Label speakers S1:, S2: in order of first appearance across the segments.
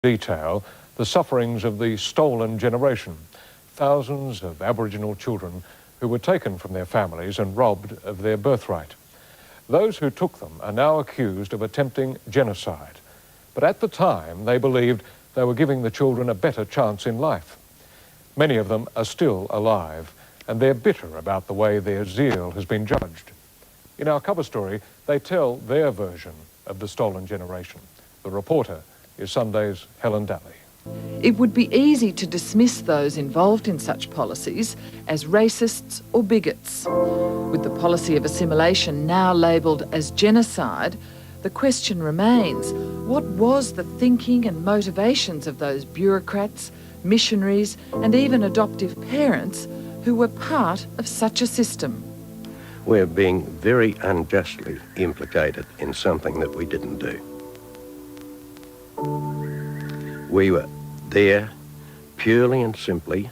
S1: detail the sufferings of the stolen generation, thousands of Aboriginal children who were taken from their families and robbed of their birthright. Those who took them are now accused of attempting genocide, but at the time they believed they were giving the children a better chance in life. Many of them are still alive, and they're bitter about the way their zeal has been judged. In our cover story, they tell their version of the stolen generation. The reporter is Sunday's Helen Daly.
S2: It would be easy to dismiss those involved in such policies as racists or bigots. With the policy of assimilation now labelled as genocide, the question remains, what was the thinking and motivations of those bureaucrats, missionaries and even adoptive parents who were part of such a system?
S3: We're being very unjustly implicated in something that we didn't do. We were there purely and simply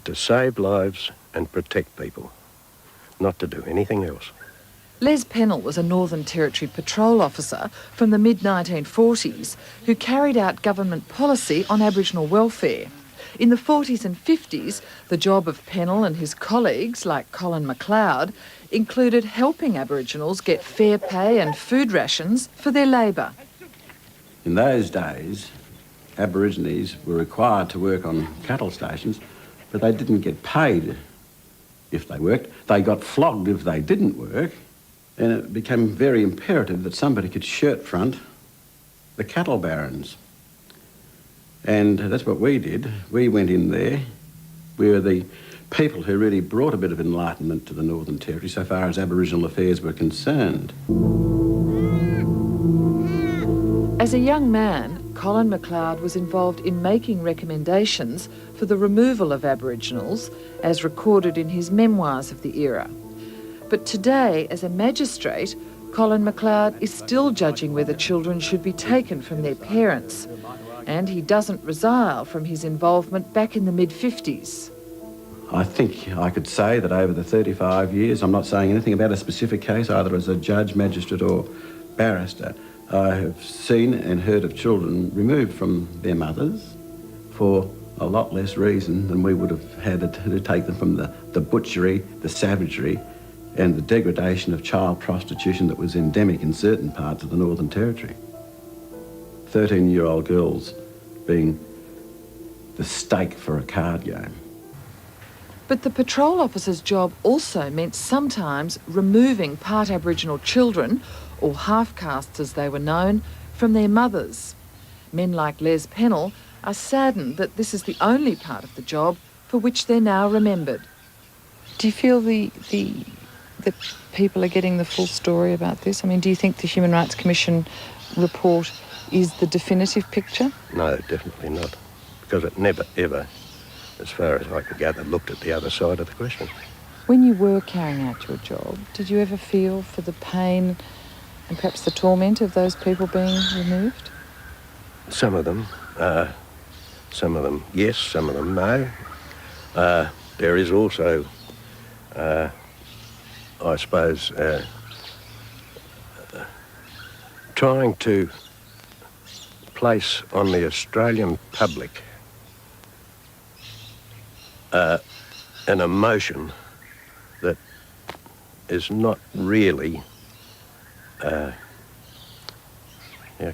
S3: to save lives and protect people, not to do anything else.
S2: Les Pennell was a Northern Territory patrol officer from the mid-1940s who carried out government policy on Aboriginal welfare. In the 40s and 50s, the job of Pennell and his colleagues, like Colin McLeod, included helping Aboriginals get fair pay and food rations for their labour.
S4: In those days, Aborigines were required to work on cattle stations, but they didn't get paid if they worked. They got flogged if they didn't work, and it became very imperative that somebody could shirt front the cattle barons. And that's what we did. We went in there. We were the people who really brought a bit of enlightenment to the Northern Territory so far as Aboriginal affairs were concerned.
S2: As a young man, Colin McLeod was involved in making recommendations for the removal of Aboriginals, as recorded in his memoirs of the era. But today, as a magistrate, Colin McLeod is still judging whether children should be taken from their parents, and he doesn't resile from his involvement back in the mid-50s.
S4: I think I could say that over the 35 years, I'm not saying anything about a specific case, either as a judge, magistrate or barrister, I have seen and heard of children removed from their mothers for a lot less reason than we would have had to take them from the butchery, the savagery and the degradation of child prostitution that was endemic in certain parts of the Northern Territory. 13-year-old girls being the stake for a card game.
S2: But the patrol officer's job also meant sometimes removing part Aboriginal children, or half-castes as they were known, from their mothers. Men like Les Pennell are saddened that this is the only part of the job for which they're now remembered. Do you feel that people are getting the full story about this? I mean, do you think the Human Rights Commission report is the definitive picture?
S3: No, definitely not, because it never, ever, as far as I could gather, looked at the other side of the question.
S2: When you were carrying out your job, did you ever feel for the pain and perhaps the torment of those people being removed?
S3: Some of them yes, some of them no. There is also, I suppose, trying to place on the Australian public an emotion that is not really, how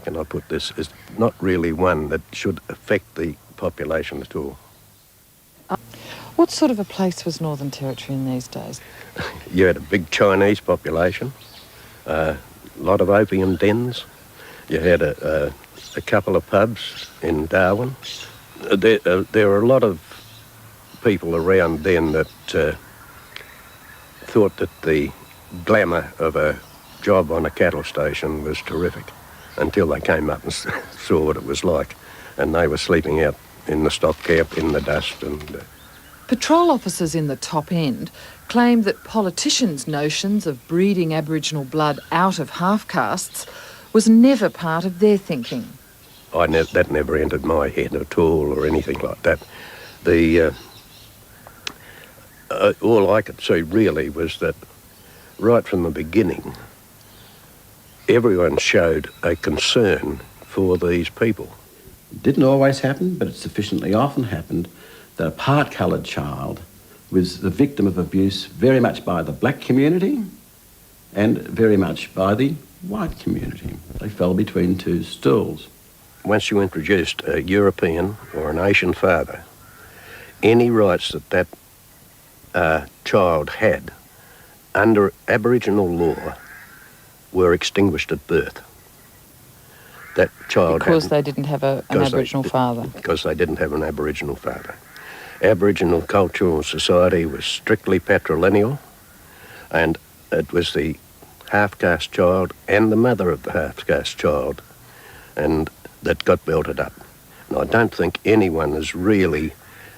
S3: can I put this, is not really one that should affect the population at all.
S2: What sort of a place was Northern Territory in these days?
S3: You had a big Chinese population, a lot of opium dens. You had a couple of pubs in Darwin. There were a lot of people around then that thought that the glamour of a job on a cattle station was terrific until they came up and saw what it was like, and they were sleeping out in the stock camp in the dust. And
S2: patrol officers in the top end claimed that politicians' notions of breeding Aboriginal blood out of half-castes was never part of their thinking.
S3: That never entered my head at all or anything like that. All I could see really was that right from the beginning, everyone showed a concern for these people.
S4: It didn't always happen, but it sufficiently often happened that a part-coloured child was the victim of abuse very much by the black community and very much by the white community. They fell between two stools.
S3: Once you introduced a European or an Asian father, any rights that child had under Aboriginal law were extinguished at birth. That child
S2: Because they didn't have an Aboriginal father.
S3: Because they didn't have an Aboriginal father. Aboriginal cultural society was strictly patrilineal, and it was the half-caste child and the mother of the half-caste child and that got belted up. And I don't think anyone has really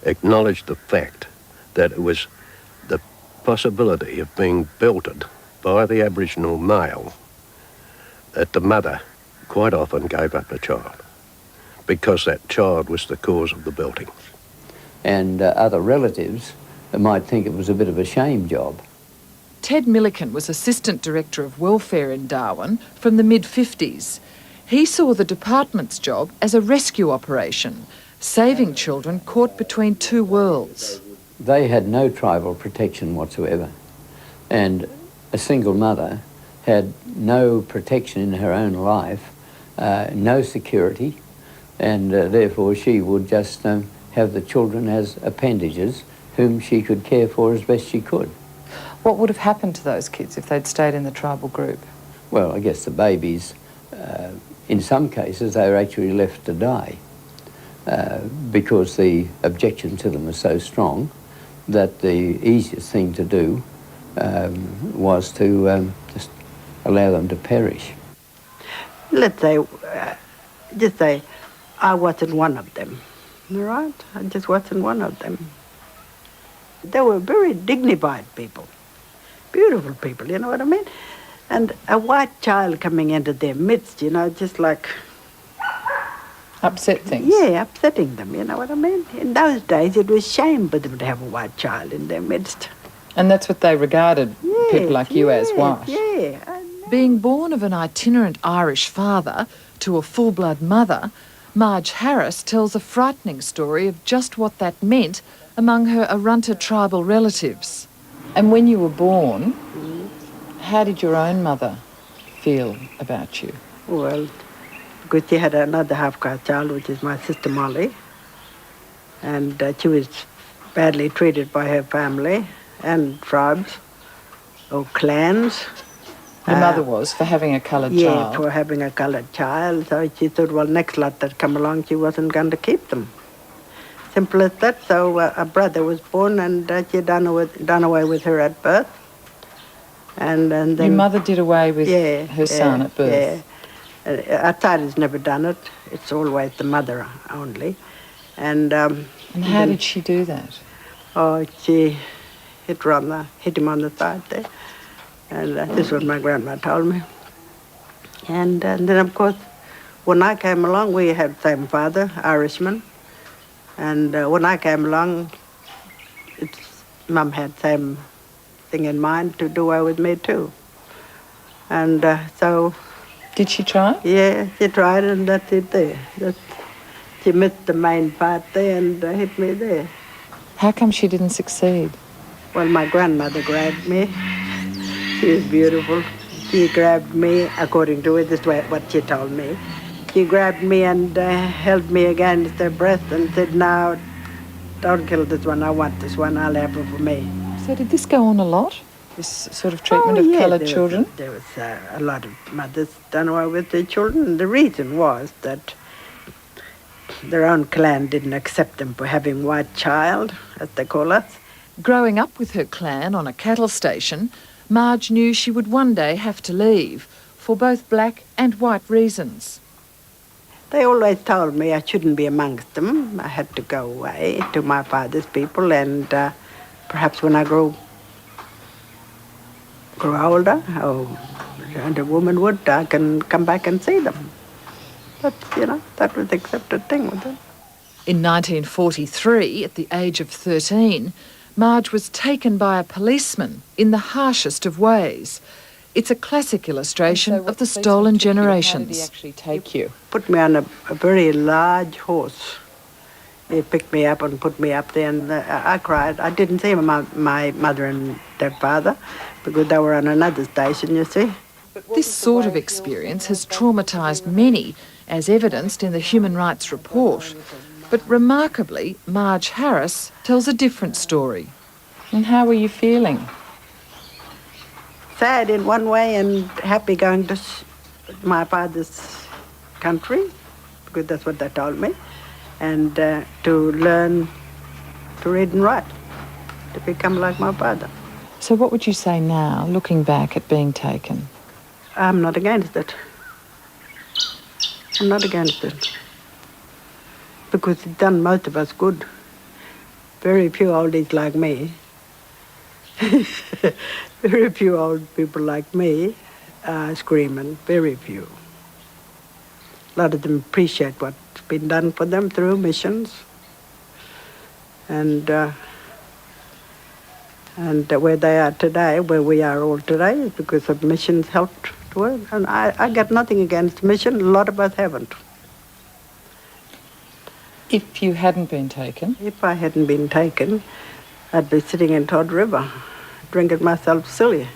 S3: acknowledged the fact that it was the possibility of being belted by the Aboriginal male that the mother quite often gave up a child because that child was the cause of the belting.
S5: And other relatives might think it was a bit of a shame job.
S2: Ted Milliken was Assistant Director of Welfare in Darwin from the mid-50s. He saw the department's job as a rescue operation, saving children caught between two worlds.
S5: They had no tribal protection whatsoever, and a single mother had no protection in her own life, no security, and therefore she would just have the children as appendages whom she could care for as best she could.
S2: What would have happened to those kids if they'd stayed in the tribal group?
S5: Well, I guess the babies, in some cases, they were actually left to die because the objection to them was so strong that the easiest thing to do was to just allow them to perish.
S6: Let's say, just say, I wasn't one of them, all right? I just wasn't one of them. They were very dignified people, beautiful people, you know what I mean? And a white child coming into their midst, you know, just like...
S2: Upset things?
S6: Yeah, upsetting them, you know what I mean? In those days, it was shame for them to have a white child in their midst.
S2: And that's what they regarded people like you as white?
S6: Yeah.
S2: Being born of an itinerant Irish father to a full-blood mother, Marge Harris tells a frightening story of just what that meant among her Arunta tribal relatives. And when you were born, how did your own mother feel about you?
S6: Well, because she had another half-caste child, which is my sister Molly, and she was badly treated by her family and tribes or clans.
S2: Your mother was, for having a coloured child?
S6: Yeah, for having a coloured child. So she thought, well, next lot that come along, she wasn't going to keep them. Simple as that. So a brother was born, and she done away with her at birth. And then
S2: your mother did away with her son at birth?
S6: Yeah. Outsiders never done it. It's always the mother only. And
S2: how did she do that?
S6: Oh, she hit him on the side there. And this is what my grandma told me. And then, of course, when I came along, we had the same father, Irishman. And when I came along, Mum had the same thing in mind to do away with me too. And so...
S2: Did she try?
S6: Yeah, she tried, and that's it there. She missed the main part there and hit me there.
S2: How come she didn't succeed?
S6: Well, my grandmother grabbed me. She was beautiful. She grabbed me, according to it, this is what she told me. She grabbed me and held me against her breast and said, "Now, don't kill this one. I want this one. I'll have her for me."
S2: So did this go on a lot, this sort of treatment of coloured children?
S6: There was a lot of mothers done away with their children. The reason was that their own clan didn't accept them for having white child, as they call us.
S2: Growing up with her clan on a cattle station, Marge knew she would one day have to leave, for both black and white reasons.
S6: They always told me I shouldn't be amongst them. I had to go away to my father's people, and perhaps when I grow older, and a woman would, I can come back and see them. But, that was the accepted thing with them.
S2: In 1943, at the age of 13, Marge was taken by a policeman in the harshest of ways. It's a classic illustration of the stolen generations.
S7: How did he actually take you?
S6: Put me on a very large horse. He picked me up and put me up there, and I cried. I didn't see my mother and father because they were on another station, you see.
S2: This sort of experience has traumatised many, as evidenced in the Human Rights Report. But remarkably, Marge Harris tells a different story.
S7: And how were you feeling?
S6: Sad in one way and happy going to my father's country, because that's what they told me, and to learn to read and write, to become like my father.
S7: So what would you say now, looking back at being taken?
S6: I'm not against it. I'm not against it. Because it's done most of us good. Very few oldies like me. Very few old people like me are screaming. Very few. A lot of them appreciate what's been done for them through missions. And where they are today, where we are all today, is because of missions helped to work. And I got nothing against mission. A lot of us haven't.
S7: If you hadn't been taken?
S6: If I hadn't been taken, I'd be sitting in Todd River, drinking myself silly.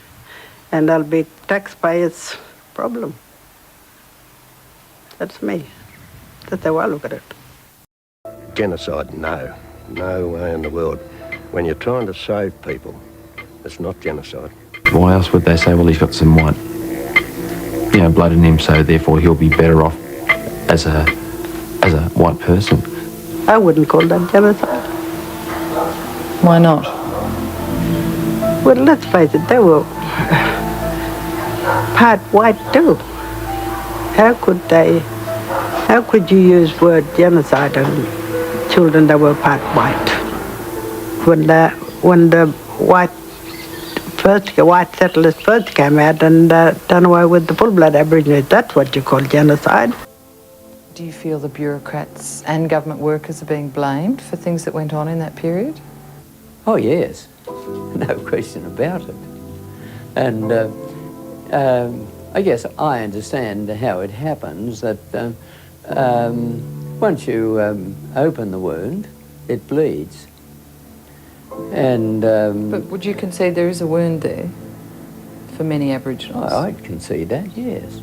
S6: And I'll be taxpayers' problem. That's me. That's how I look at it.
S3: Genocide, no. No way in the world. When you're trying to save people, it's not genocide.
S8: Why else would they say, well, he's got some white, blood in him, so therefore he'll be better off as a white person?
S6: I wouldn't call that genocide.
S7: Why not?
S6: Well, let's face it, they were part white too. How could you use word genocide on children that were part white? When the white settlers first came out and done away with the full-blood Aborigines, that's what you call genocide.
S7: Do you feel the bureaucrats and government workers are being blamed for things that went on in that period?
S5: Oh, yes. No question about it. And I guess I understand how it happens, that once you open the wound, it bleeds. And
S7: But would you concede there is a wound there for many Aboriginals?
S5: I'd concede that, yes.